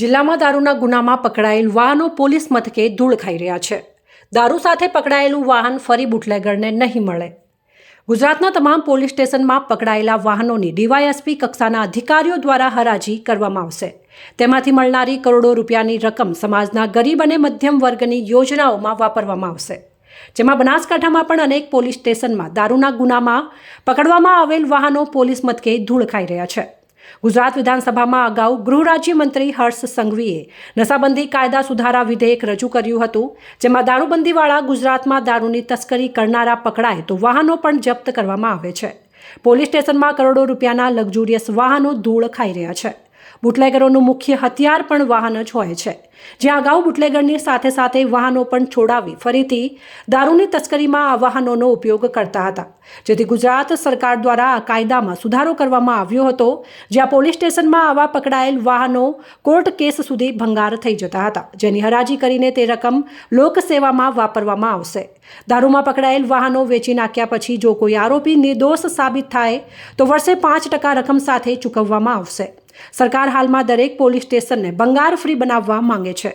જિલ્લામાં દારૂના ગુનામાં પકડાયેલ વાહનો પોલીસ મથકે ધૂળ ખાઈ રહ્યા છે. દારૂ સાથે પકડાયેલું વાહન ફરી બુટલેગરને નહીં મળે. ગુજરાતના તમામ પોલીસ સ્ટેશનમાં પકડાયેલા વાહનોની ડીવાયએસપી કક્ષાના અધિકારીઓ દ્વારા હરાજી કરવામાં આવશે. તેમાંથી મળનારી કરોડો રૂપિયાની રકમ સમાજના ગરીબ અને મધ્યમ વર્ગની યોજનાઓમાં વાપરવામાં આવશે. જેમાં બનાસકાંઠામાં પણ અનેક પોલીસ સ્ટેશનમાં દારૂના ગુનામાં પકડવામાં આવેલ વાહનો પોલીસ મથકે ધૂળ ખાઈ રહ્યા છે. ગુજરાત વિધાનસભામાં અગાઉ ગૃહ રાજ્યમંત્રી હર્ષ સંઘવીએ નશાબંધી કાયદા સુધારા વિધેયક રજૂ કર્યું હતું, જેમાં દારૂબંધીવાળા ગુજરાતમાં દારૂની તસ્કરી કરનારા પકડાય તો વાહનો પણ જપ્ત કરવામાં આવે છે. પોલીસ સ્ટેશનમાં કરોડો રૂપિયાના લક્ઝુરિયસ વાહનો ધૂળ ખાઈ રહ્યા છે. બુટલેગરોનું મુખ્ય હથિયાર પણ વાહન જ હોય છે. જ્યાં અગાઉ બુટલેગરની સાથે સાથે વાહનો પણ છોડાવી ફરીથી દારૂની તસ્કરીમાં આ વાહનોનો ઉપયોગ કરતા હતા, જેથી ગુજરાત સરકાર દ્વારા આ કાયદામાં સુધારો કરવામાં આવ્યો હતો, જ્યાં પોલીસ સ્ટેશનમાં આવા પકડાયેલ વાહનો કોર્ટ કેસ સુધી ભંગાર થઈ જતા હતા, જેની હરાજી કરીને તે રકમ લોકસેવામાં વાપરવામાં આવશે. દારૂમાં પકડાયેલ વાહનો વેચી નાખ્યા પછી જો કોઈ આરોપી નિર્દોષ સાબિત થાય તો વર્ષે 5% રકમ સાથે ચૂકવવામાં આવશે. સરકાર હાલમાં દરેક પોલીસ સ્ટેશનને ભંગાર ફ્રી બનાવવા માંગે છે.